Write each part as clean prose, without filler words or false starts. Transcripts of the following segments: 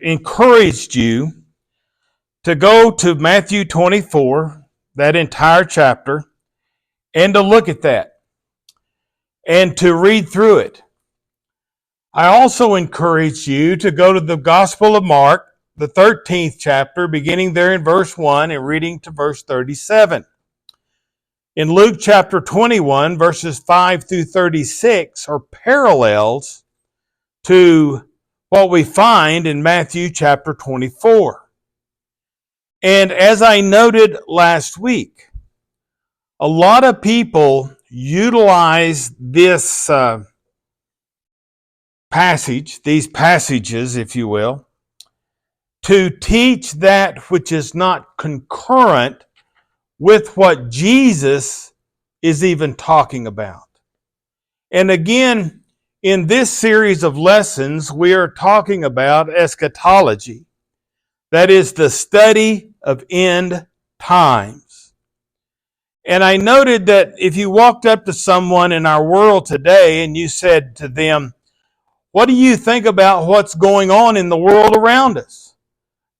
encouraged you to go to Matthew 24, that entire chapter, and to look at that and to read through it. I also encourage you to go to the Gospel of Mark, the 13th chapter, beginning there in verse 1 and reading to verse 37. In Luke chapter 21, verses 5 through 36 are parallels to what we find in Matthew chapter 24. And as I noted last week, a lot of people utilize this passage, these passages, if you will, to teach that which is not concurrent with what Jesus is even talking about. And again, in this series of lessons, we are talking about eschatology. That is the study of end times. And I noted that if you walked up to someone in our world today and you said to them, "What do you think about what's going on in the world around us?"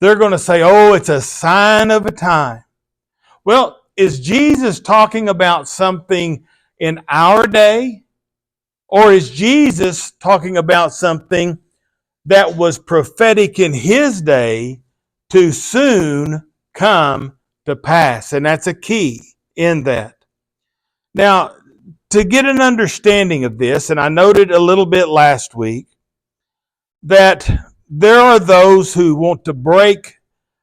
They're going to say, "Oh, it's a sign of a time." Well, is Jesus talking about something in our day? Or is Jesus talking about something that was prophetic in his day to soon come to pass? And that's a key in that. Now, to get an understanding of this, and I noted a little bit last week, that there are those who want to break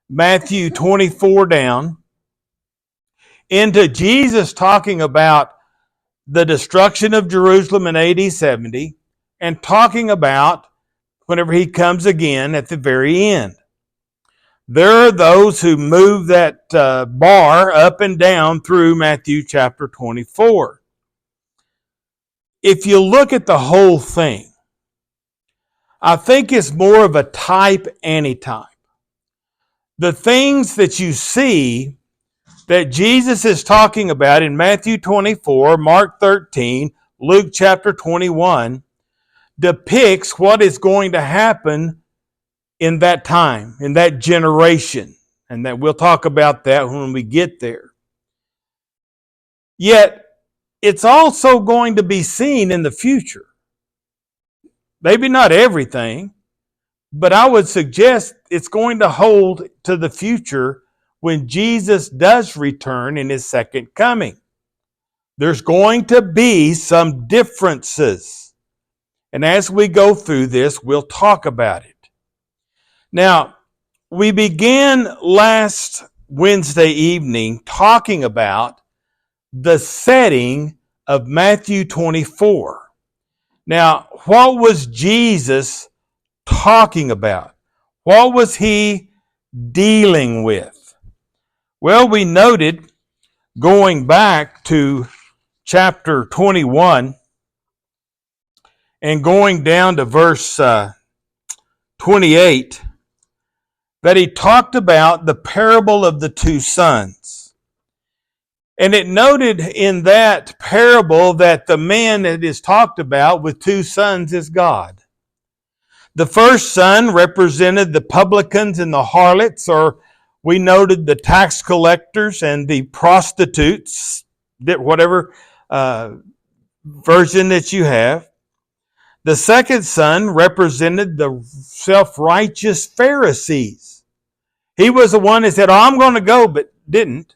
Matthew 24 down into Jesus talking about the destruction of Jerusalem in AD 70 and talking about whenever he comes again at the very end. There are those who move that bar up and down through Matthew chapter 24. If you look at the whole thing, I think it's more of a type antitype. The things that you see that Jesus is talking about in Matthew 24, Mark 13, Luke chapter 21, depicts what is going to happen in that time, in that generation. And that we'll talk about that when we get there. Yet, it's also going to be seen in the future. Maybe not everything, but I would suggest it's going to hold to the future when Jesus does return in his second coming. There's going to be some differences. And as we go through this, we'll talk about it. Now, we began last Wednesday evening talking about the setting of Matthew 24. Now, what was Jesus talking about? What was he dealing with? Well, we noted, going back to chapter 21 and going down to verse 28, that he talked about the parable of the two sons. And it noted in that parable that the man that is talked about with two sons is God. The first son represented the publicans and the harlots, or we noted the tax collectors and the prostitutes, whatever version that you have. The second son represented the self-righteous Pharisees. He was the one that said, "Oh, I'm going to go," but didn't.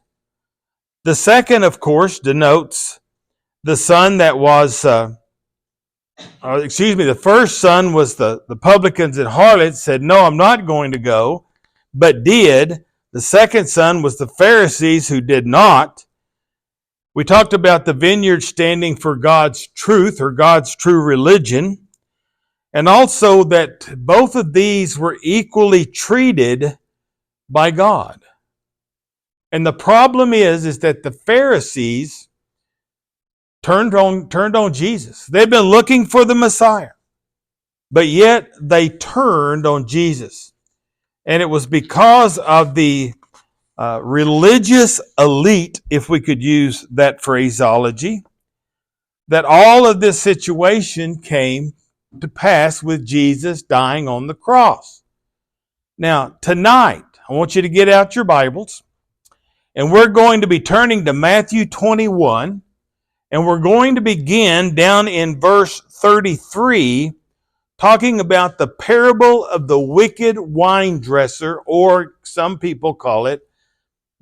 The second, of course, denotes the son that was, the first son was the publicans and harlots, said, "No, I'm not going to go," but did. The second son was the Pharisees, who did not. We talked about the vineyard standing for God's truth, or God's true religion, and also that both of these were equally treated by God. And the problem is that the Pharisees turned on Jesus. They've been looking for the Messiah, but yet they turned on Jesus. And it was because of the religious elite, if we could use that phraseology, that all of this situation came to pass with Jesus dying on the cross. Now, tonight, I want you to get out your Bibles, and we're going to be turning to Matthew 21, and we're going to begin down in verse 33, talking about the parable of the wicked wine dresser, or some people call it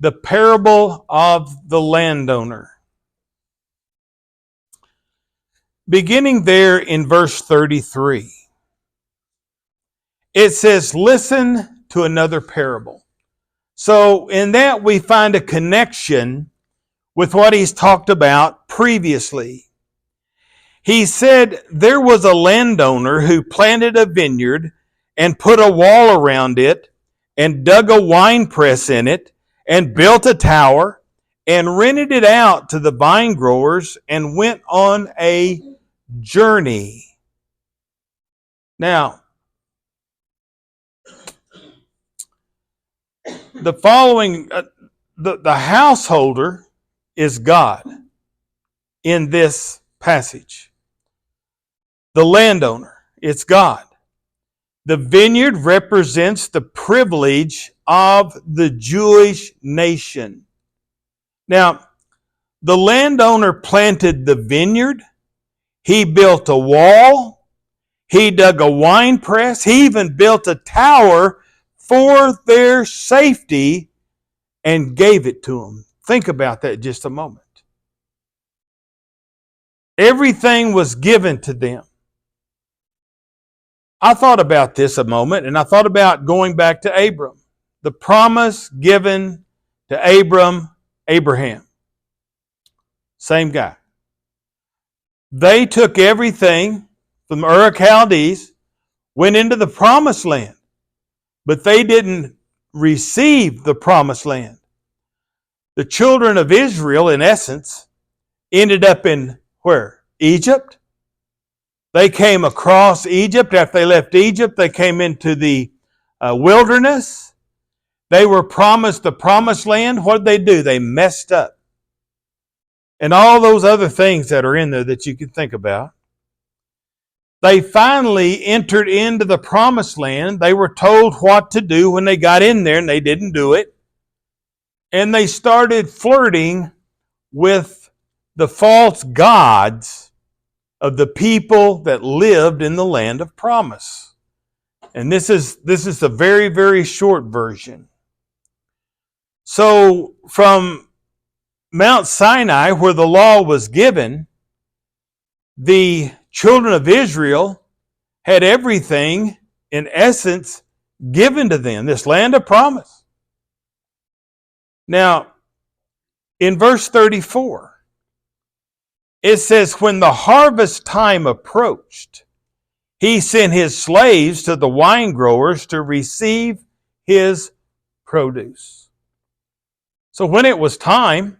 the parable of the landowner. Beginning there in verse 33, it says, "Listen to another parable." So in that we find a connection with what he's talked about previously. He said there was a landowner who planted a vineyard and put a wall around it and dug a wine press in it and built a tower and rented it out to the vine growers and went on a journey. Now, the following, the householder is God in this passage. The landowner, it's God. The vineyard represents the privilege of the Jewish nation. Now, the landowner planted the vineyard. He built a wall. He dug a wine press. He even built a tower for their safety and gave it to them. Think about that just a moment. Everything was given to them. I thought about this a moment, and I thought about going back to Abram. The promise given to Abraham. Same guy. They took everything from Ur of Chaldees, went into the promised land, but they didn't receive the promised land. The children of Israel, in essence, ended up in where? Egypt. They came across Egypt. After they left Egypt, they came into the wilderness. They were promised the promised land. What did they do? They messed up. And all those other things that are in there that you can think about. They finally entered into the promised land. They were told what to do when they got in there, and they didn't do it. And they started flirting with the false gods of the people that lived in the land of promise. And this is a very, very short version. So from Mount Sinai, where the law was given, the children of Israel had everything, in essence, given to them, this land of promise. Now, in verse 34, it says, when the harvest time approached, he sent his slaves to the wine growers to receive his produce. So when it was time,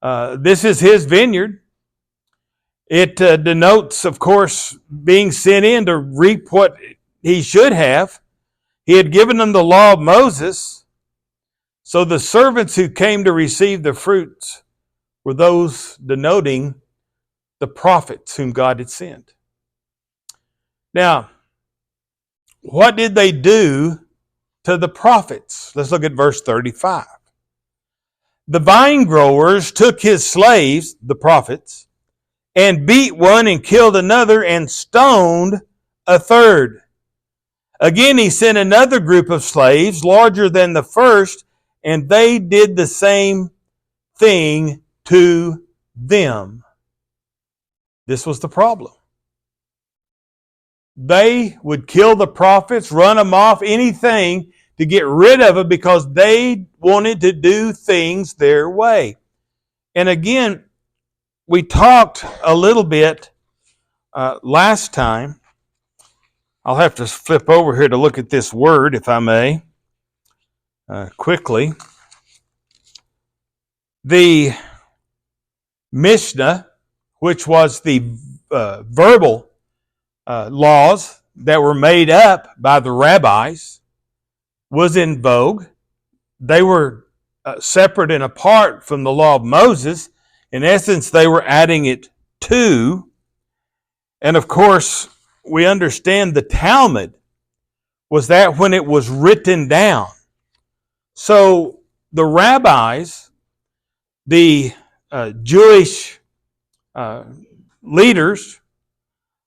this is his vineyard. It denotes, of course, being sent in to reap what he should have. He had given them the law of Moses. So the servants who came to receive the fruits were those denoting the prophets whom God had sent. Now, what did they do to the prophets? Let's look at verse 35. The vine growers took his slaves, the prophets, and beat one and killed another and stoned a third. Again, he sent another group of slaves, larger than the first, and they did the same thing to them. This was the problem. They would kill the prophets, run them off, anything to get rid of them because they wanted to do things their way. And again, we talked a little bit last time. I'll have to flip over here to look at this word, if I may, quickly. The Mishnah, which was the verbal laws that were made up by the rabbis, was in vogue. They were separate and apart from the law of Moses. In essence, they were adding it to. And of course, we understand the Talmud was that when it was written down. So the rabbis, the Jewish leaders,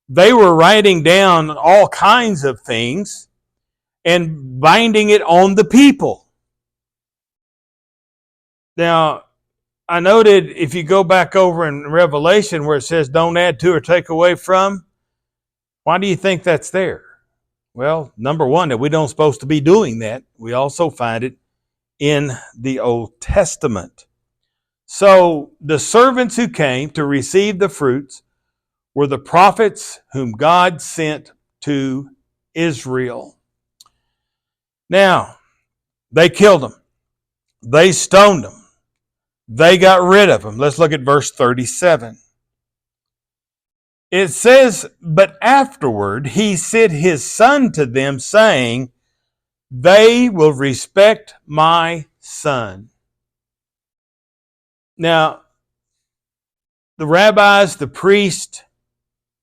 they were writing down all kinds of things and binding it on the people. Now, I noted if you go back over in Revelation where it says don't add to or take away from, why do you think that's there? Well, number one, that we don't supposed to be doing that. We also find it in the Old Testament. So the servants who came to receive the fruits were the prophets whom God sent to Israel. Now, they killed them. They stoned them. They got rid of them. Let's look at verse 37. It says, but afterward he sent his son to them, saying, they will respect my son. Now, the rabbis, the priest,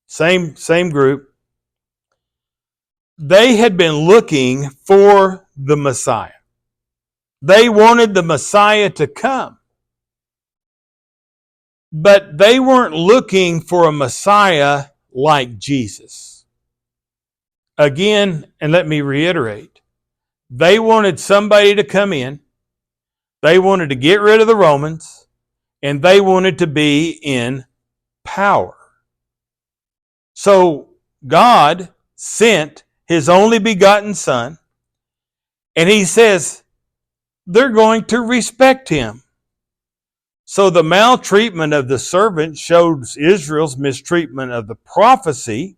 same group, they had been looking for the Messiah. They wanted the Messiah to come. But they weren't looking for a Messiah like Jesus. Again, and let me reiterate, they wanted somebody to come in, they wanted to get rid of the Romans, and they wanted to be in power. So God sent his only begotten Son, and he says they're going to respect him. So the maltreatment of the servant shows Israel's mistreatment of the prophecy.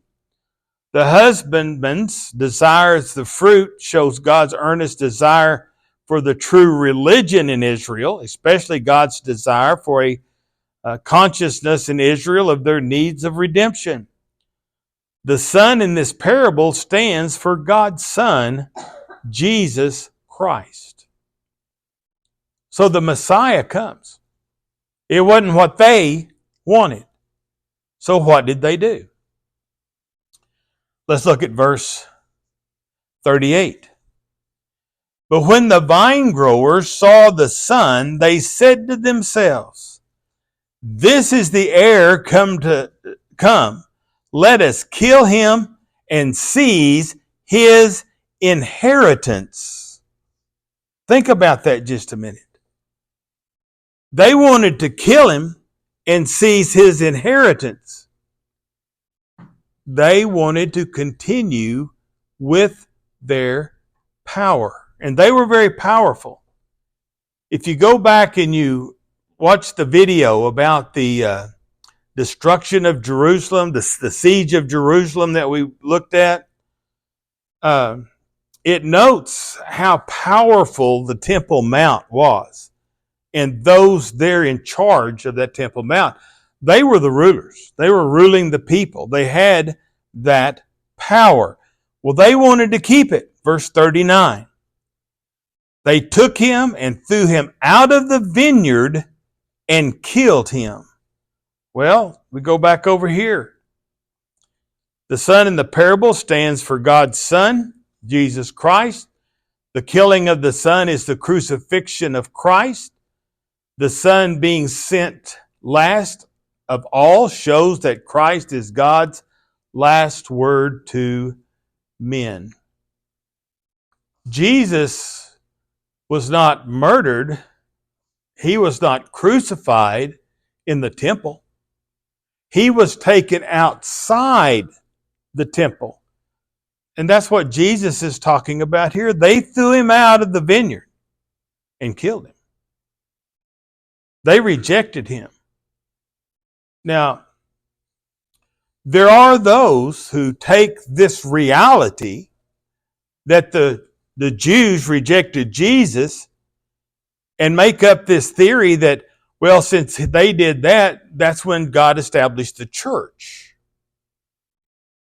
The husbandman's desires the fruit shows God's earnest desire for the true religion in Israel, especially God's desire for a consciousness in Israel of their needs of redemption. The Son in this parable stands for God's Son, Jesus Christ. So the Messiah comes. It wasn't what they wanted. So what did they do? Let's look at verse 38. But when the vine growers saw the Son, they said to themselves, this is the heir come. Let us kill him and seize his inheritance. Think about that just a minute. They wanted to kill him and seize his inheritance. They wanted to continue with their power. And they were very powerful. If you go back and you watch the video about the destruction of Jerusalem, the siege of Jerusalem that we looked at, it notes how powerful the Temple Mount was. And those there in charge of that Temple Mount, they were the rulers. They were ruling the people. They had that power. Well, they wanted to keep it. Verse 39. They took him and threw him out of the vineyard and killed him. Well, we go back over here. The Son in the parable stands for God's Son, Jesus Christ. The killing of the Son is the crucifixion of Christ. The Son being sent last of all shows that Christ is God's last word to men. Jesus was not murdered. He was not crucified in the temple. He was taken outside the temple. And that's what Jesus is talking about here. They threw him out of the vineyard and killed him. They rejected him. Now, there are those who take this reality that the Jews rejected Jesus and make up this theory that, well, since they did that, that's when God established the church.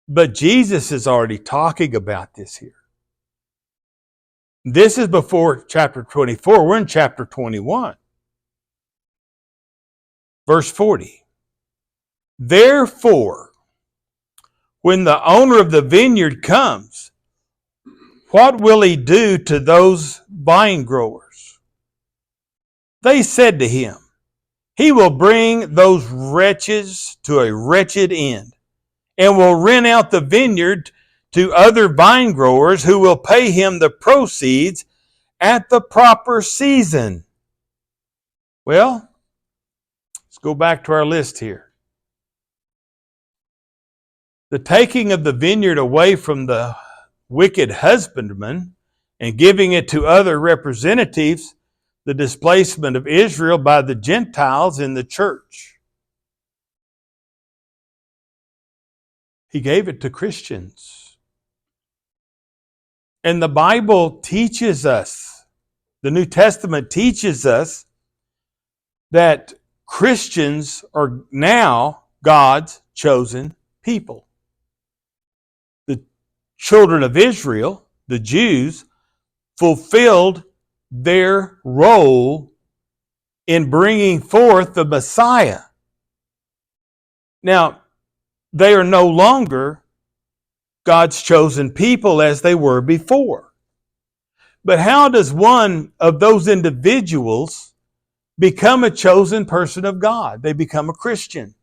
But Jesus is already talking about this here. This is before chapter 24. We're in chapter 21. Verse 40. Therefore, when the owner of the vineyard comes, what will he do to those vine growers? They said to him, he will bring those wretches to a wretched end and will rent out the vineyard to other vine growers who will pay him the proceeds at the proper season. Well, let's go back to our list here. The taking of the vineyard away from the wicked husbandman and giving it to other representatives, the displacement of Israel by the Gentiles in the church. He gave it to Christians. And the Bible teaches us, the New Testament teaches us, that Christians are now God's chosen people. The children of Israel, the Jews, fulfilled their role in bringing forth the Messiah. Now, they are no longer God's chosen people as they were before. But how does one of those individuals become a chosen person of God? They become a Christian.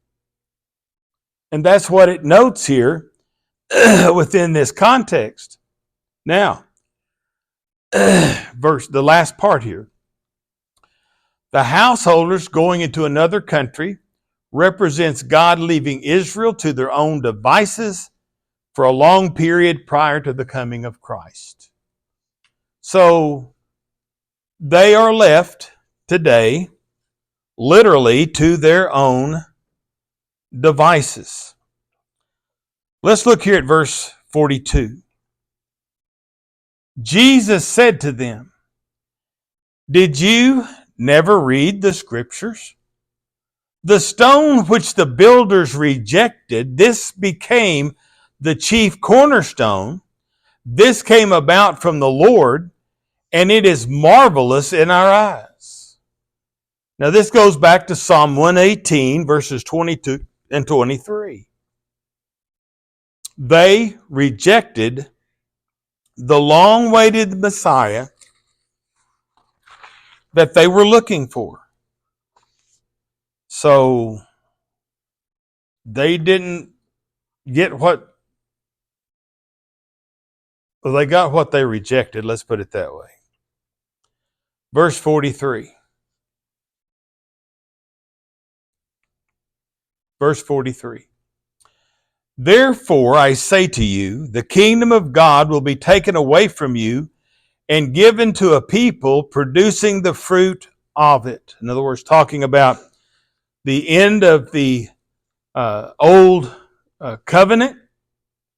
And that's what it notes here within this context. Now, the last part here. The householders going into another country represents God leaving Israel to their own devices for a long period prior to the coming of Christ. So they are left today literally to their own devices. Let's look here at verse 42. Jesus said to them, did you never read the scriptures? The stone which the builders rejected, this became the chief cornerstone. This came about from the Lord, and it is marvelous in our eyes. Now this goes back to Psalm 118, verses 22 and 23. They rejected the long-awaited Messiah that they were looking for. So they didn't get what, well, they got what they rejected, let's put it that way. Verse 43. Verse 43. Therefore I say to you, the kingdom of God will be taken away from you and given to a people producing the fruit of it. In other words, talking about the end of the old covenant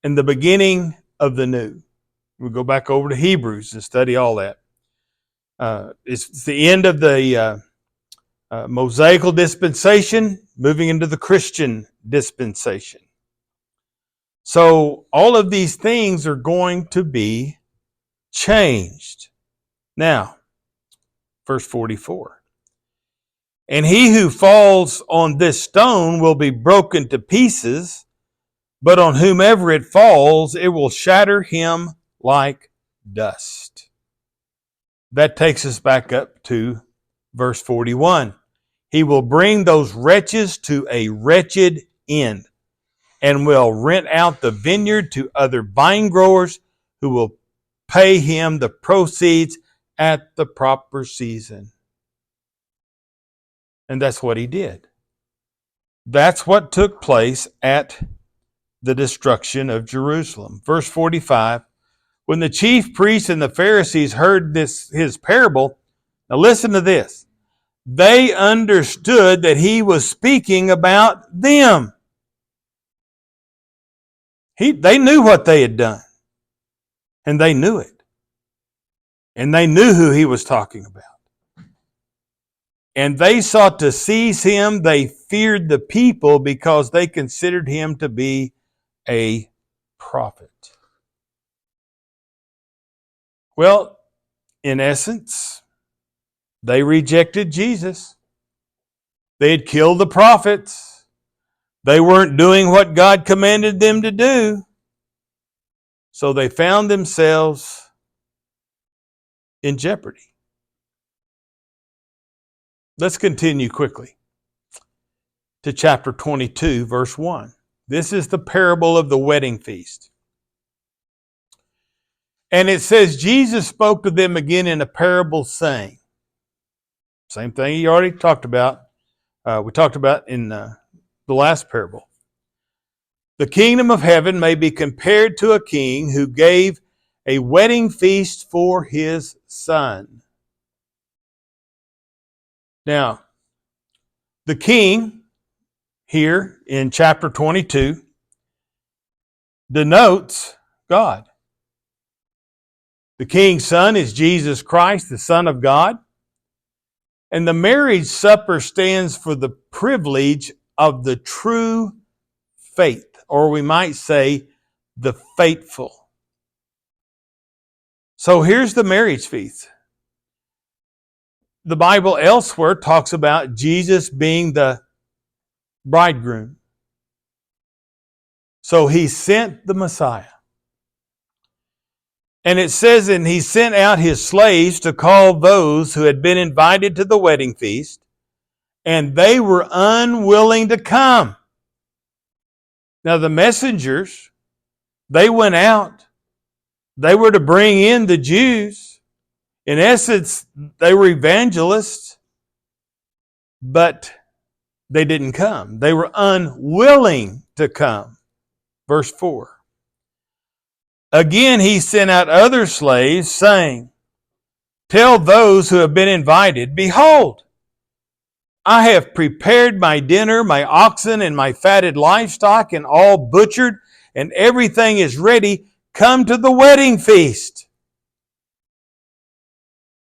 and the beginning of the new. We'll go back over to Hebrews and study all that. It's the end of the Mosaical dispensation, moving into the Christian dispensation. So all of these things are going to be changed. Now, verse 44. And he who falls on this stone will be broken to pieces, but on whomever it falls, it will shatter him like dust. That takes us back up to verse 41. He will bring those wretches to a wretched end and will rent out the vineyard to other vine growers who will pay him the proceeds at the proper season. And that's what he did. That's what took place at the destruction of Jerusalem. Verse 45, when the chief priests and the Pharisees heard his parable, now listen to this, they understood that he was speaking about them. They knew what they had done, and they knew it. And they knew who he was talking about. And they sought to seize him. They feared the people because they considered him to be a prophet. Well, in essence, they rejected Jesus. They had killed the prophets. They weren't doing what God commanded them to do. So they found themselves in jeopardy. Let's continue quickly to chapter 22, verse 1. This is the parable of the wedding feast. And it says, Jesus spoke to them again in a parable, saying, same thing he already talked about. We talked about in the last parable. The kingdom of heaven may be compared to a king who gave a wedding feast for his son. Now, the king here in chapter 22 denotes God. The king's son is Jesus Christ, the Son of God. And the marriage supper stands for the privilege of the true faith, or we might say the faithful. So here's the marriage feast. The Bible elsewhere talks about Jesus being the bridegroom. So he sent the Messiah. And it says, and he sent out his slaves to call those who had been invited to the wedding feast, and they were unwilling to come. Now the messengers, they went out. They were to bring in the Jews. In essence, they were evangelists, but they didn't come. They were unwilling to come. Verse 4. Again, he sent out other slaves, saying, tell those who have been invited, behold, I have prepared my dinner, my oxen and my fatted livestock, and all butchered, and everything is ready. Come to the wedding feast.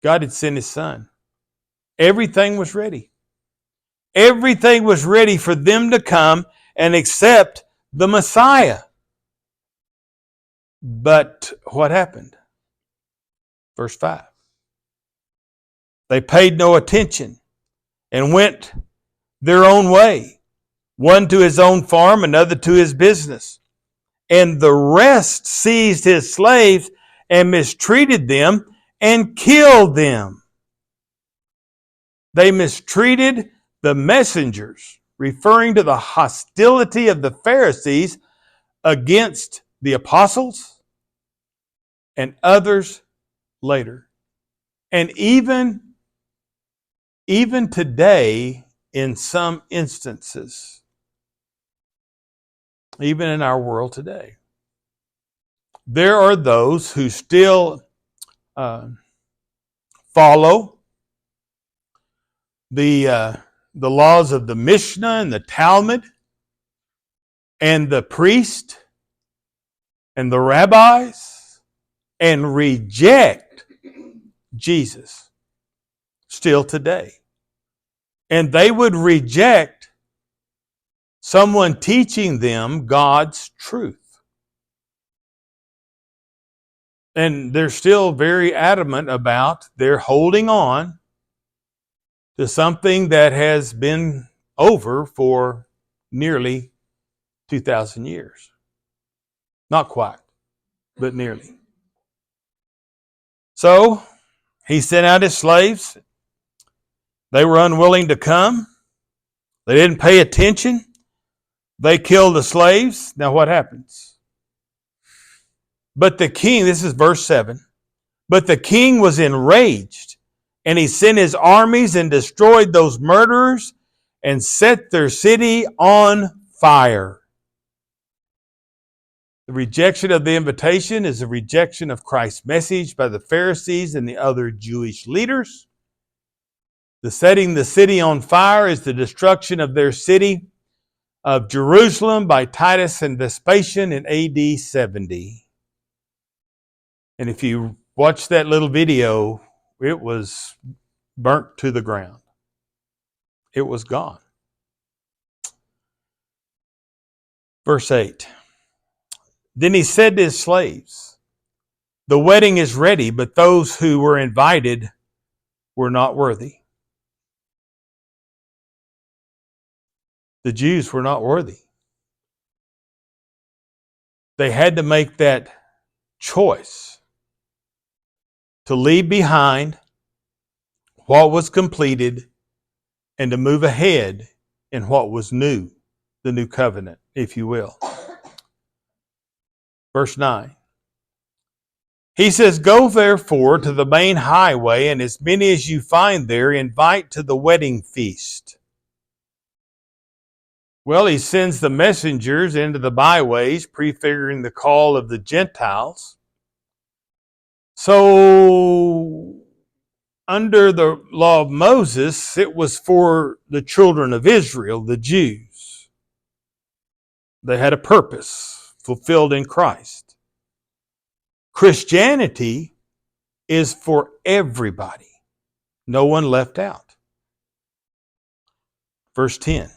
God had sent his son. Everything was ready. Everything was ready for them to come and accept the Messiah. But what happened? Verse 5. They paid no attention and went their own way, one to his own farm, another to his business. And the rest seized his slaves and mistreated them and killed them. They mistreated the messengers, referring to the hostility of the Pharisees against the apostles and others later. And even today, in some instances, even in our world today, there are those who still follow the laws of the Mishnah and the Talmud and the priest and the rabbis and reject Jesus still today. And they would reject someone teaching them God's truth. And they're still very adamant about their holding on to something that has been over for nearly 2,000 years. Not quite, but nearly. So he sent out his slaves. They were unwilling to come. They didn't pay attention. They killed the slaves. Now what happens? But the king, this is verse 7, but the king was enraged, and he sent his armies and destroyed those murderers and set their city on fire. The rejection of the invitation is a rejection of Christ's message by the Pharisees and the other Jewish leaders. The setting the city on fire is the destruction of their city of Jerusalem by Titus and Vespasian in AD 70. And if you watch that little video, it was burnt to the ground. It was gone. Verse 8. Then he said to his slaves, the wedding is ready, but those who were invited were not worthy. The Jews were not worthy. They had to make that choice. to leave behind what was completed and to move ahead in what was new, the new covenant, if you will. Verse 9. He says, "Go therefore to the main highway, and as many as you find there, invite to the wedding feast." Well, he sends the messengers into the byways, prefiguring the call of the Gentiles. So, under the law of Moses, it was for the children of Israel, the Jews. They had a purpose fulfilled in Christ. Christianity is for everybody. No one left out. Verse 10.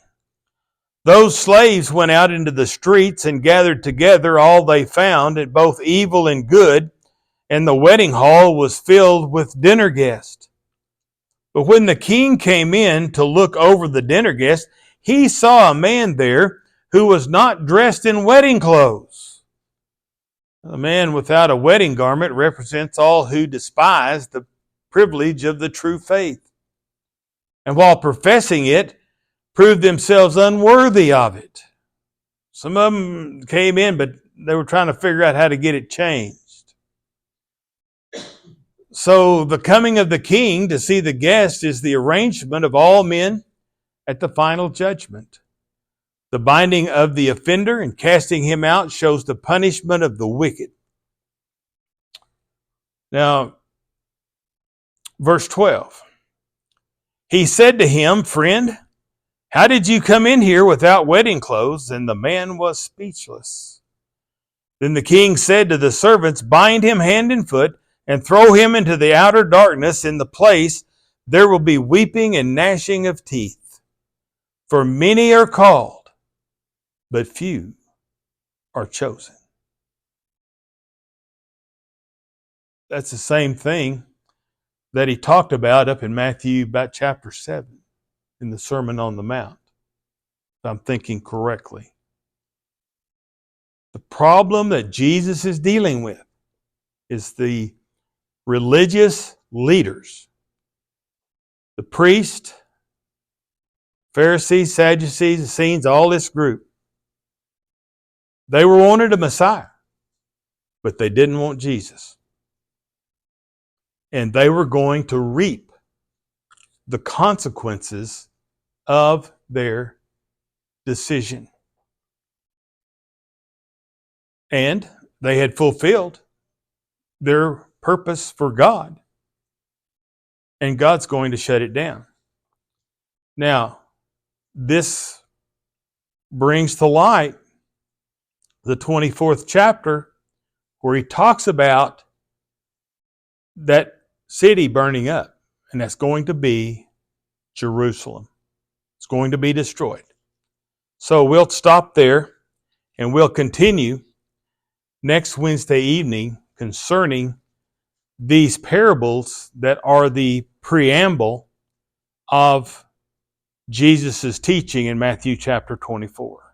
Those slaves went out into the streets and gathered together all they found, both evil and good, and the wedding hall was filled with dinner guests. But when the king came in to look over the dinner guests, he saw a man there who was not dressed in wedding clothes. A man without a wedding garment represents all who despise the privilege of the true faith, and while professing it, proved themselves unworthy of it. Some of them came in, but they were trying to figure out how to get it changed. So the coming of the king to see the guest is the arrangement of all men at the final judgment. The binding of the offender and casting him out shows the punishment of the wicked. Now, verse 12. He said to him, "Friend, how did you come in here without wedding clothes?" And the man was speechless. Then the king said to the servants, "Bind him hand and foot, and throw him into the outer darkness. In the place there will be weeping and gnashing of teeth. For many are called, but few are chosen." That's the same thing that he talked about up in Matthew, about chapter 7, in the Sermon on the Mount, if I'm thinking correctly. The problem that Jesus is dealing with is the religious leaders, the priests, Pharisees, Sadducees, Essenes, all this group. They were wanted a Messiah, but they didn't want Jesus. And they were going to reap the consequences of their decision. And they had fulfilled their purpose for God, and God's going to shut it down. Now, this brings to light the 24th chapter, where he talks about that city burning up, and that's going to be Jerusalem. It's going to be destroyed. So we'll stop there, and we'll continue next Wednesday evening concerning these parables that are the preamble of Jesus' teaching in Matthew chapter 24.